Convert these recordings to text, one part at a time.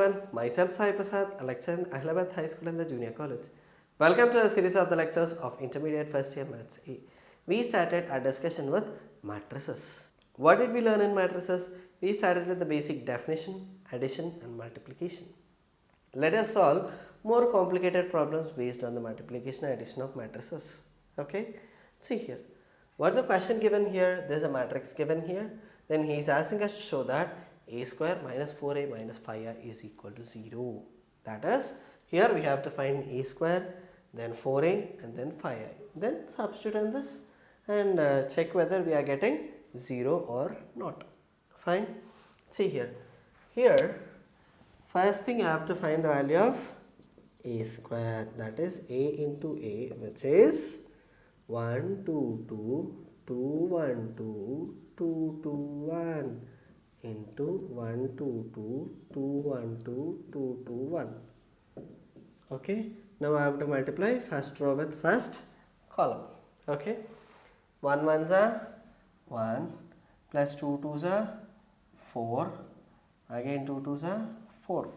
everyone, myself Sai Prasad, a lecturer in Ahmedabad High School and the Junior College. Welcome to a series of the lectures of Intermediate First Year Maths A. We started our discussion with matrices. What did we learn in matrices? We started with the basic definition, addition and multiplication. Let us solve more complicated problems based on the multiplication and addition of matrices. Okay, see here. What's the question given here? There is a matrix given here. Then he is asking us to show that a square minus 4a minus 5i is equal to 0. That is, here we have to find a square, then 4a and then 5i. Then substitute in this and check whether we are getting 0 or not. Fine. See here. Here, first thing I have to find the value of a square, that is a into a, which is 1 2 2 2 1 2 2 2 1 into 1 2 2 2 1 2 2 2 1. Okay, now I have to multiply first row with first column. Okay, 1 1s are 1 plus 2 2s are 4, again 2 2s are 4.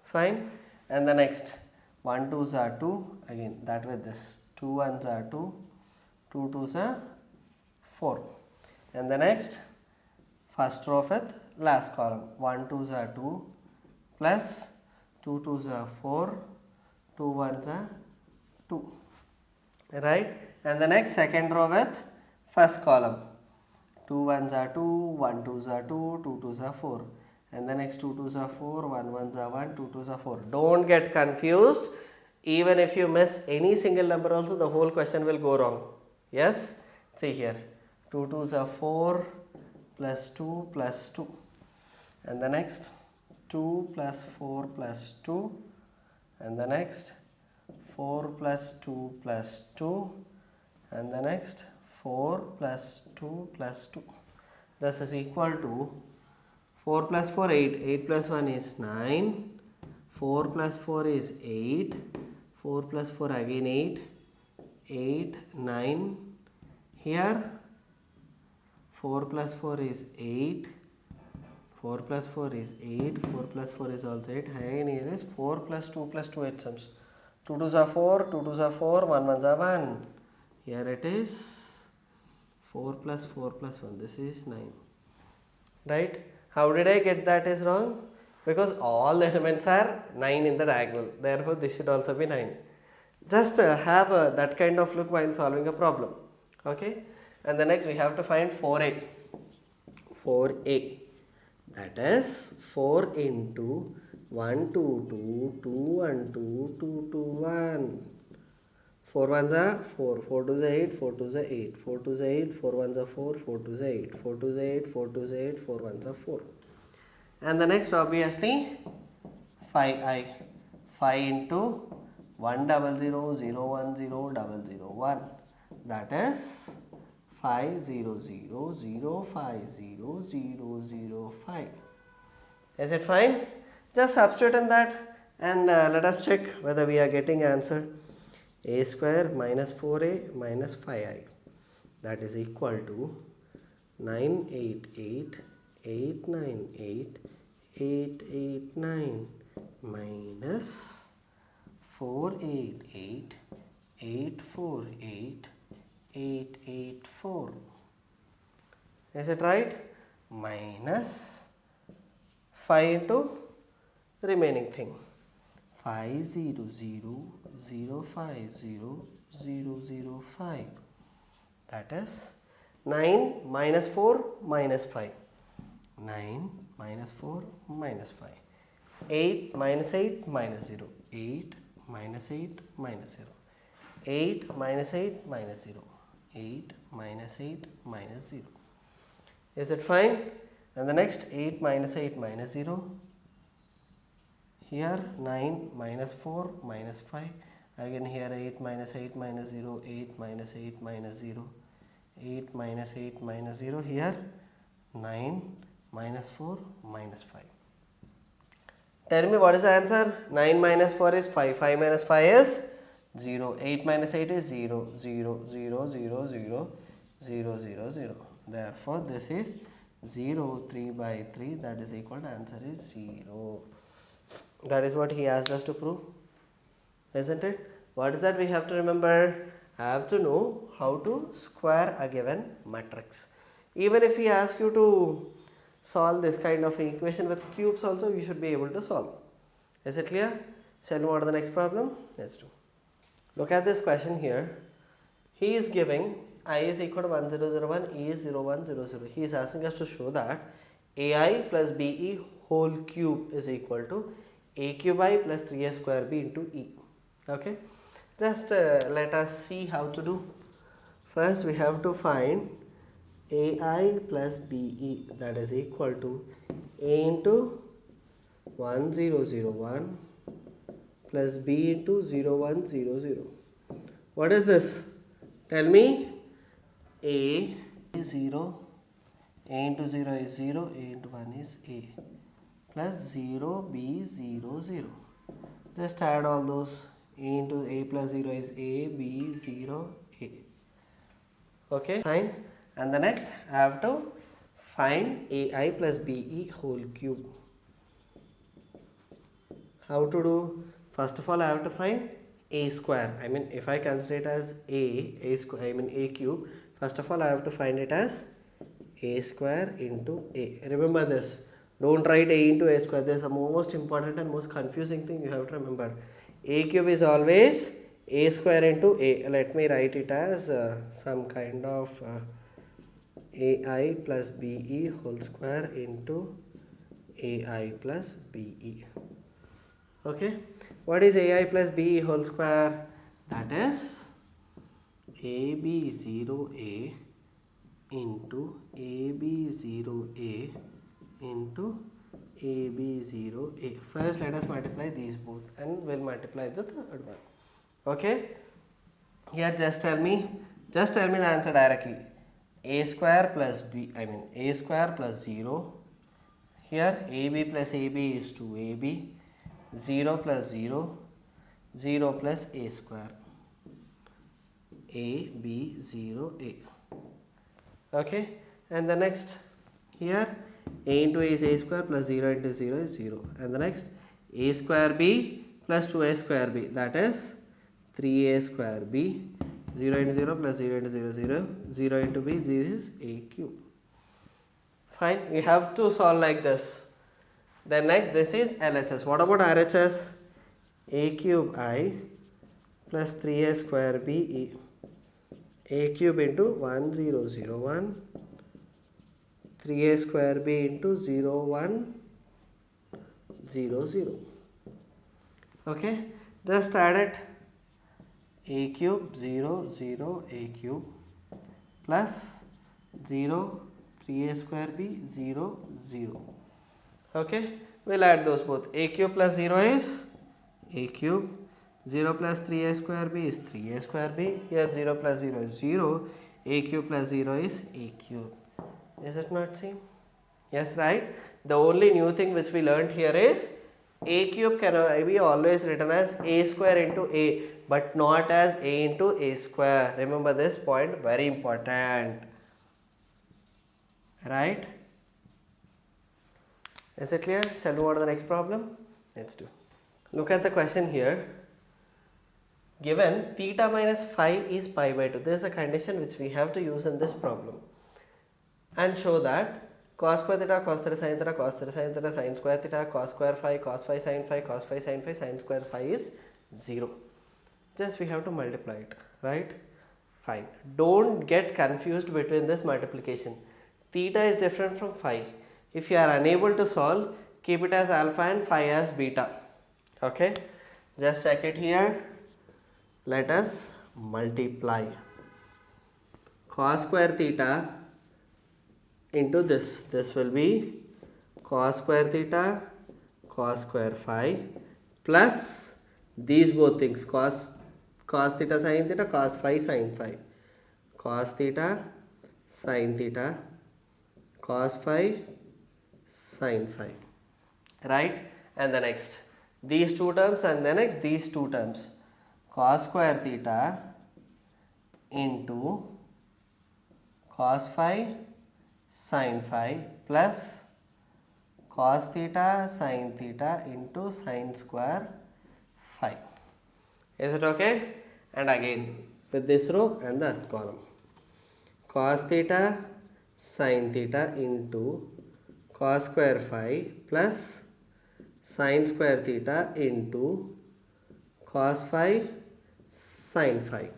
Fine. And the next 1 2s are 2, again that with this 2 1s are 2, 2 2s are 4. And the next first row with last column, 1 2s are 2 plus 2 2s are 4, 2 1s are 2, right? And the next second row with first column, 2 1s are 2, 1 2s are 2, 2 2s are 4. And the next 2 2s are 4, 1 1s are 1, 2 2s are 4. Don't get confused. Even if you miss any single number also, the whole question will go wrong. Yes? See here. 2 2s are 4 plus 2 plus 2. And the next 2 plus 4 plus 2. And the next 4 plus 2 plus 2. And the next 4 plus 2 plus 2. This is equal to 4 plus 4, 8. 8 plus 1 is 9. 4 plus 4 is 8. 4 plus 4 again 8. 8, 9. Here 4 plus 4 is 8. 4 plus 4 is 8. 4 plus 4 is also 8. Again here is 4 plus 2 plus 2 it sums. 2 2s are 4. 2 2s are 4. 1 1s are 1. Here it is 4 plus 4 plus 1. This is 9. Right? How did I get that is wrong? Because all the elements are 9 in the diagonal. Therefore, this should also be 9. Just have that kind of look while solving a problem. Okay? And the next we have to find 4a. 4a. That is 4 into 1 2 2 2 1 2 2 2 1. 4 1s are 4, 4 2s are 8, 4 2s are 8, 4 2s are 8, 4 1s are 4, 4 2s are 8, 4 2s are 8, 4 2s are 8, 4 1s are 4. And the next obviously 5i. 5 into 1 0 0 0 1 0 0 0 1. That is 5 0 0 0 5 0 0 0 5. Is it fine? Just substitute in that and let us check whether we are getting answer. A square minus 4a minus 5i, that is equal to 988 898 889 minus 488 848 884. Is it right? Minus 5 into remaining thing. 5 0 0 0 5 0 0 0 5. That is 9 minus 4 minus 5. 9 minus 4 minus 5. 8 minus 8 minus 0. 8 minus 8 minus 0. 8 minus 8 minus 0. 8 minus 8 minus 0. Is it fine? And the next 8 minus 8 minus 0. Here 9 minus 4 minus 5. Again here 8 minus 8 minus 0. 8 minus 8 minus 0. 8 minus 8 minus 0. Here 9 minus 4 minus 5. Tell me what is the answer? 9 minus 4 is 5. 5 minus 5 is 0. 8 minus 8 is 0. 0, 0, 0, 0, 0, 0, 0. Therefore, this is 0, 3 by 3, that is equal to answer is 0. That is what he asked us to prove, isn't it? What is that we have to remember? I have to know how to square a given matrix. Even if he asks you to solve this kind of equation with cubes also, you should be able to solve. Is it clear? Shall we move on to the next problem? Let's do. Look at this question here. He is giving I is equal to 1001, E is 0100. He is asking us to show that AI plus BE whole cube is equal to A cube I plus 3A square B into E. Okay. Just let us see how to do. First we have to find AI plus BE, that is equal to A into 1001 plus B into 0100. What is this? Tell me. A is 0, A into 0 is 0, A into 1 is A, plus 0, B 0, 0. Just add all those. A into A plus 0 is A, B 0, A. Okay, fine. And the next I have to find AI plus BE whole cube. How to do? First of all, I have to find A square. I mean, if I consider it as A square, I mean A cube. First of all, I have to find it as A square into A. Remember this. Don't write A into A square. This is the most important and most confusing thing you have to remember. A cube is always A square into A. Let me write it as some kind of AI plus BE whole square into AI plus BE. Okay. What is AI plus BE whole square? That is AB0A into AB0A into AB0A. First let us multiply these both and we'll multiply the third one. Okay. Here just tell me the answer directly. A square plus B, I mean A square plus 0. Here AB plus AB is 2AB. 0 plus 0, 0 plus A square. A, B, 0, A. Okay. And the next here A into A is A square plus 0 into 0 is 0. And the next A square B plus 2A square B, that is 3A square B. 0 into 0 plus 0 into 0, 0. 0 into B, this is A cube. Fine. We have to solve like this. Then next, this is LHS. What about RHS? A cube I plus 3A square BE. A cube into 1001. 3A square B into 0100. Okay. Just add it. A cube 0, 0, A cube plus 0, 3A square B 0, 0. Okay, we'll add those both. A cube plus 0 is A cube. 0 plus 3A square B is 3A square B. Here 0 plus 0 is 0. A cube plus 0 is A cube. Is it not same? Yes, right? The only new thing which we learned here is A cube can be always written as A square into A, but not as A into A square. Remember this point, very important. Right? Is it clear? Shall we move on to the next problem? Let's do. Look at the question here. Given theta minus phi is pi by 2. This is a condition which we have to use in this problem. And show that cos square theta, cos theta sin theta, cos theta sin theta, sin square theta, cos square phi sin phi, cos phi sin phi, sin square phi is 0. Just we have to multiply it, right? Fine. Don't get confused between this multiplication. Theta is different from phi. If you are unable to solve, keep it as alpha and phi as beta. Okay. Just check it here. Let us multiply cos square theta into this. This will be cos square theta, cos square phi plus these both things, cos theta sin theta, cos phi sin phi, cos theta sin theta, cos phi sin phi, right? And the next these two terms, and the next these two terms, cos square theta into cos phi sin phi plus cos theta sin theta into sin square phi. Is it okay? And again with this row and the column. Cos theta sin theta into cos square phi plus sin square theta into cos phi sin phi.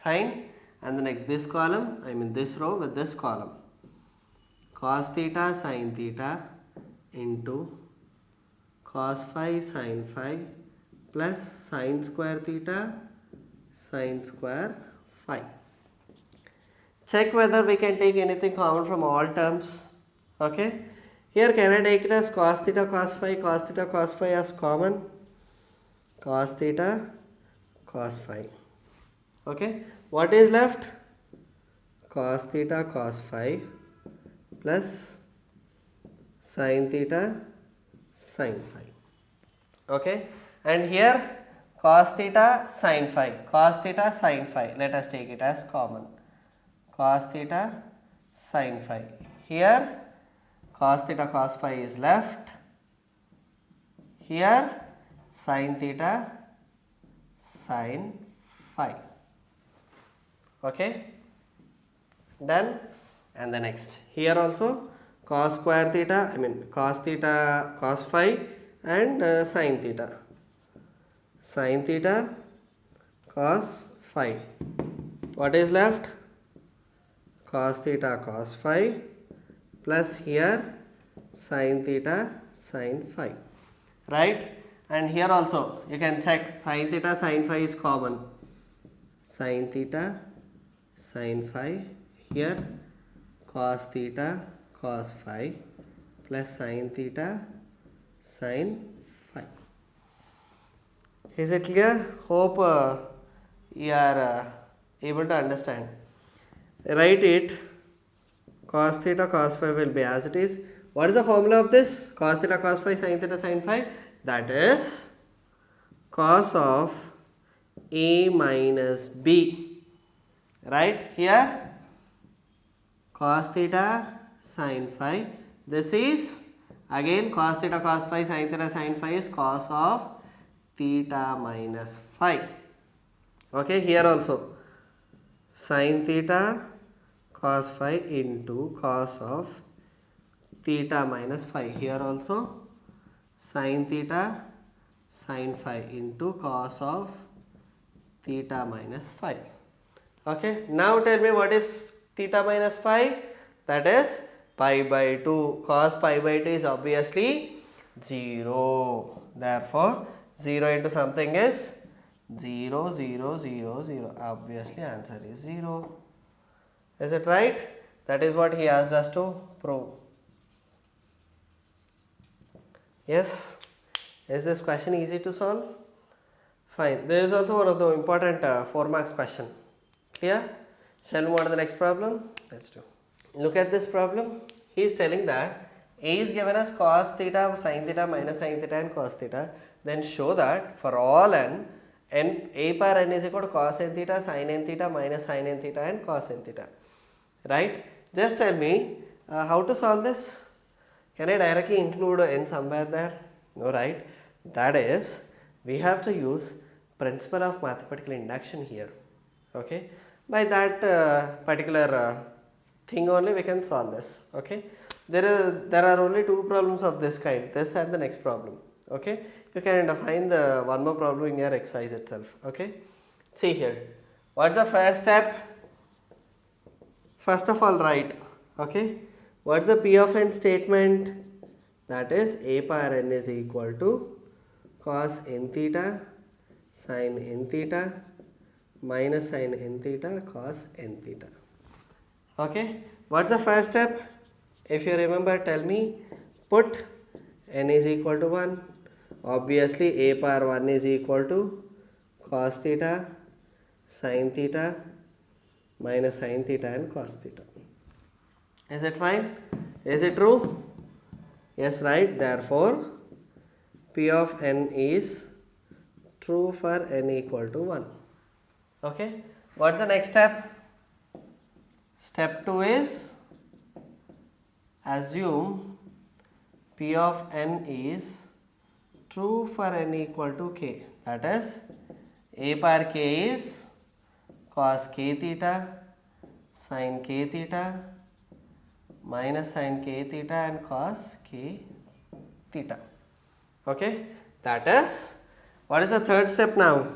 Fine. And the next this column, I mean this row with this column. Cos theta sin theta into cos phi sin phi plus sin square theta sin square phi. Check whether we can take anything common from all terms. Okay. Here can I take it as cos theta cos phi as common? Cos theta cos phi. Okay. What is left? Cos theta cos phi plus sin theta sin phi. Okay. And here cos theta sin phi. Let us take it as common. Cos theta sin phi. Here cos theta cos phi is left. Here sin theta sin phi. Okay. Done. And the next here also cos square theta, cos theta cos phi and sin theta cos phi. What is left? Cos theta cos phi plus here sin theta sin phi, right? And here also you can check sin theta sin phi is common. Sin theta sin phi, here cos theta cos phi plus sin theta sin phi. Is it clear? Hope you are able to understand. Write it. Cos theta cos phi will be as it is. What is the formula of this? Cos theta cos phi sin theta sin phi. That is cos of A minus B. Right here cos theta sin phi. This is again cos theta cos phi sin theta sin phi is cos of theta minus phi. Okay, here also sin theta cos phi into cos of theta minus phi. Here also sin theta sin phi into cos of theta minus phi. Okay, now tell me what is theta minus phi? That is pi by 2. Cos pi by 2 is obviously 0. Therefore 0 into something is 0, 0, 0, 0. Obviously answer is 0. Is it right? That is what he asked us to prove. Yes? Is this question easy to solve? Fine. There is also one of the important 4 marks question. Clear? Shall we move on to the next problem? Let's do. Look at this problem. He is telling that A is given as cos theta, sin theta, minus sin theta and cos theta. Then show that for all n A power n is equal to cos n theta, sin n theta, minus sin n theta and cos n theta. Right? Just tell me how to solve this. Can I directly include n somewhere there? No, right? That is, we have to use principle of mathematical induction here. Okay? By that particular thing only we can solve this. Okay? There are only 2 problems of this kind, this and the next problem. Okay? You can find the one more problem in your exercise itself. Okay? See here. What's the first step? First of all, write. Okay? What's the P of n statement? That is A power n is equal to cos n theta, sin n theta, minus sin n theta, cos n theta. Okay? What's the first step? If you remember, tell me. Put n is equal to 1. Obviously, A power 1 is equal to cos theta, sin theta, minus sin theta and cos theta. Is it fine? Is it true? Yes, right. Therefore, P of n is true for n equal to 1. Okay. What's the next step? Step 2 is assume P of n is true for n equal to k. That is, a power k is cos k theta, sin k theta, minus sin k theta and cos k theta. Okay, that is, what is the third step now?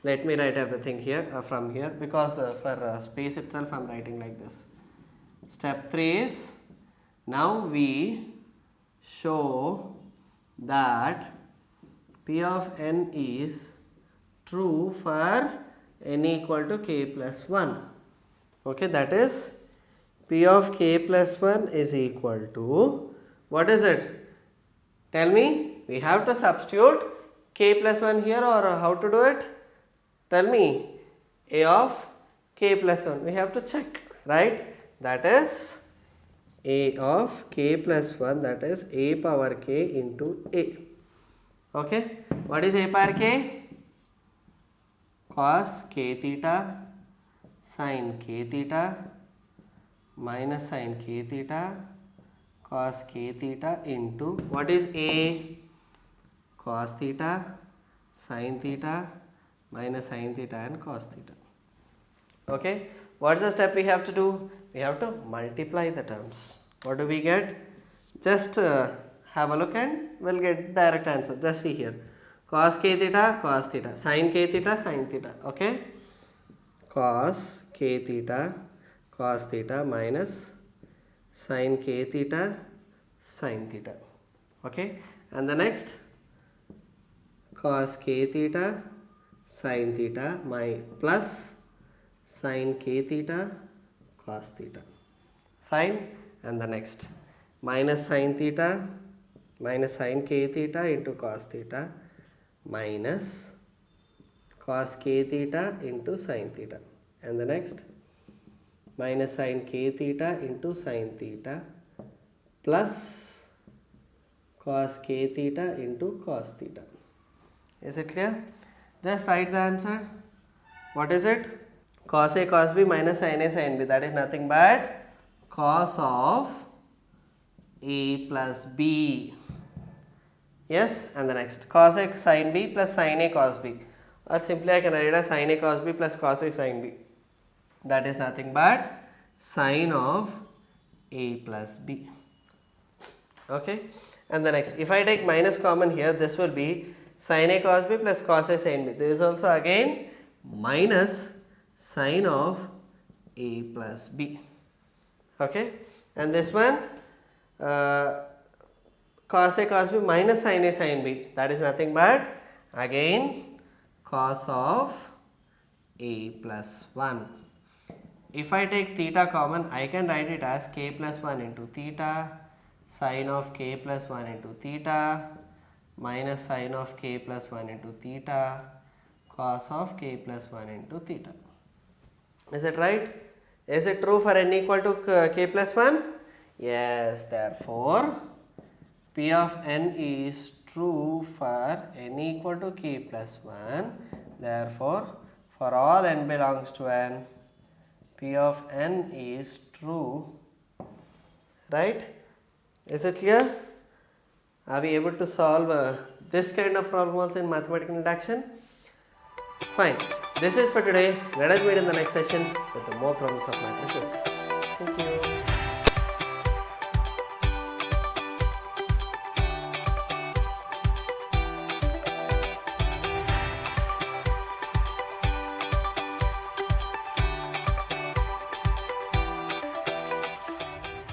Let me write everything here from here, because for space itself I am writing like this. Step 3 is, now we show that P of n is true for n equal to k plus 1. Okay, that is, P of k plus 1 is equal to, what is it? Tell me, we have to substitute k plus 1 here, or how to do it? Tell me, a of k plus 1, we have to check, right? That is, a of k plus 1, that is a power k into a. Okay, what is a power k? Cos k theta, sin k theta, minus sin k theta, cos k theta into, what is a? Cos theta, sin theta, minus sin theta and cos theta. Okay, what's the step we have to do? We have to multiply the terms. What do we get? Just have a look and we'll get direct answer. Just see here. Cos k theta, sin k theta, sin theta. Okay, cos k theta minus sin k theta, sin theta. Okay, and the next, cos k theta, sin theta plus sin k theta, cos theta. Fine. And the next, minus sin theta, minus sin k theta into cos theta, minus cos k theta into sin theta. And the next, minus sin k theta into sin theta plus cos k theta into cos theta. Is it clear? Just write the answer. What is it? Cos A cos B minus sin A sin B, that is nothing but cos of A plus B. Yes, and the next, cos A sin B plus sin A cos B, or simply I can write it as sin A cos B plus cos A sin B, that is nothing but sin of A plus B. Okay, and the next, if I take minus common here, this will be sin A cos B plus cos A sin B. There is also again minus sin of A plus B. Okay, and this one cos A cos B minus sin A sin B, that is nothing but again cos of A plus 1. If I take theta common, I can write it as k plus 1 into theta, sin of k plus 1 into theta, minus sin of k plus 1 into theta, cos of k plus 1 into theta. Is it right? Is it true for n equal to k plus 1? Yes, therefore P of n is true for n equal to k plus 1. Therefore, for all n belongs to n, P of n is true. Right? Is it clear? Are we able to solve this kind of problem also in mathematical induction? Fine. This is for today. Let us meet in the next session with more problems of matrices. Thank you.